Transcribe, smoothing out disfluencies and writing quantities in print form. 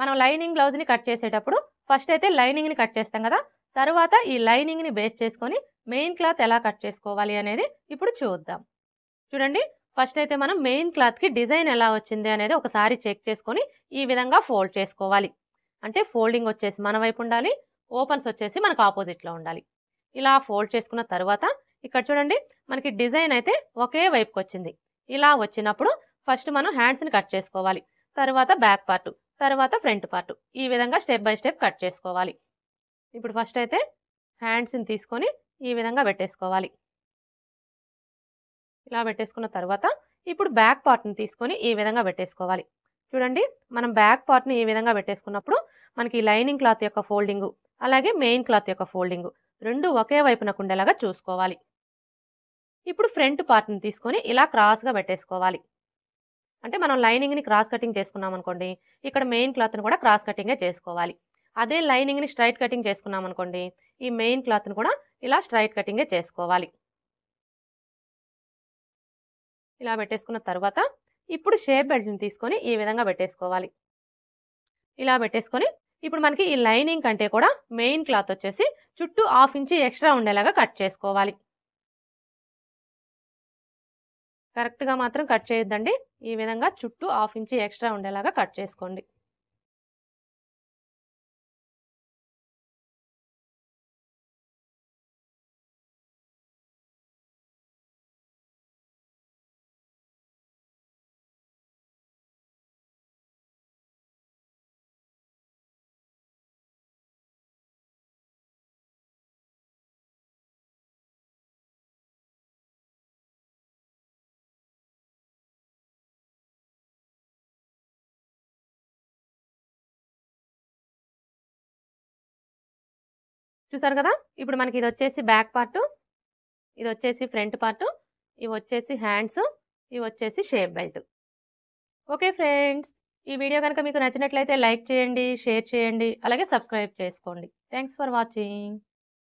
మనం లైనింగ్ బ్లౌజ్ని కట్ చేసేటప్పుడు ఫస్ట్ అయితే లైనింగ్ని కట్ చేస్తాం కదా, తర్వాత ఈ లైనింగ్ని బేస్ చేసుకొని మెయిన్ క్లాత్ ఎలా కట్ చేసుకోవాలి అనేది ఇప్పుడు చూద్దాం. చూడండి, ఫస్ట్ అయితే మనం మెయిన్ క్లాత్కి డిజైన్ ఎలా వచ్చింది అనేది ఒకసారి చెక్ చేసుకొని ఈ విధంగా ఫోల్డ్ చేసుకోవాలి. అంటే ఫోల్డింగ్ వచ్చేసి మన వైపు ఉండాలి, ఓపెన్స్ వచ్చేసి మనకు ఆపోజిట్లో ఉండాలి. ఇలా ఫోల్డ్ చేసుకున్న తర్వాత ఇక్కడ చూడండి, మనకి డిజైన్ అయితే ఒకే వైపుకి వచ్చింది. ఇలా వచ్చినప్పుడు ఫస్ట్ మనం హ్యాండ్స్ని కట్ చేసుకోవాలి, తర్వాత బ్యాక్ పార్ట్, తర్వాత ఫ్రంట్ పార్ట్, ఈ విధంగా స్టెప్ బై స్టెప్ కట్ చేసుకోవాలి. ఇప్పుడు ఫస్ట్ అయితే హ్యాండ్స్ని తీసుకొని ఈ విధంగా పెట్టేసుకోవాలి. ఇలా పెట్టేసుకున్న తర్వాత ఇప్పుడు బ్యాక్ పార్ట్ని తీసుకొని ఈ విధంగా పెట్టేసుకోవాలి. చూడండి, మనం బ్యాక్ పార్ట్ని ఈ విధంగా పెట్టేసుకున్నప్పుడు మనకి లైనింగ్ క్లాత్ యొక్క ఫోల్డింగు అలాగే మెయిన్ క్లాత్ యొక్క ఫోల్డింగు రెండు ఒకే వైపునకు ఉండేలాగా చూసుకోవాలి. ఇప్పుడు ఫ్రంట్ పార్ట్ని తీసుకొని ఇలా క్రాస్గా పెట్టేసుకోవాలి. అంటే మనం లైనింగ్ని క్రాస్ కటింగ్ చేసుకున్నాం అనుకోండి, ఇక్కడ మెయిన్ క్లాత్ని కూడా క్రాస్ కటింగే చేసుకోవాలి. అదే లైనింగ్ని స్ట్రైట్ కటింగ్ చేసుకున్నాం అనుకోండి, ఈ మెయిన్ క్లాత్ని కూడా ఇలా స్ట్రైట్ కటింగే చేసుకోవాలి. ఇలా పెట్టేసుకున్న తర్వాత ఇప్పుడు షేప్ బెల్ట్ని తీసుకొని ఈ విధంగా పెట్టేసుకోవాలి. ఇలా పెట్టేసుకొని ఇప్పుడు మనకి ఈ లైనింగ్ కంటే కూడా మెయిన్ క్లాత్ వచ్చేసి చుట్టూ 1/2 ఇంచ్ ఎక్స్ట్రా ఉండేలాగా కట్ చేసుకోవాలి. కరెక్ట్గా మాత్రం కట్ చేయొద్దండి, ఈ విధంగా చుట్టూ 1/2 ఇంచ్ ఎక్స్ట్రా ఉండేలాగా కట్ చేసుకోండి. చూసారు కదా, ఇప్పుడు మనకి ఇది వచ్చేసి బ్యాక్ పార్ట్, ఇది వచ్చేసి ఫ్రంట్ పార్ట్, ఇవి వచ్చేసి హ్యాండ్స్, ఇవి వచ్చేసి షేప్ బెల్ట్. ఓకే ఫ్రెండ్స్, ఈ వీడియో కనుక మీకు నచ్చినట్లయితే లైక్ చేయండి, షేర్ చేయండి, అలాగే సబ్స్క్రైబ్ చేసుకోండి. Thanks for watching.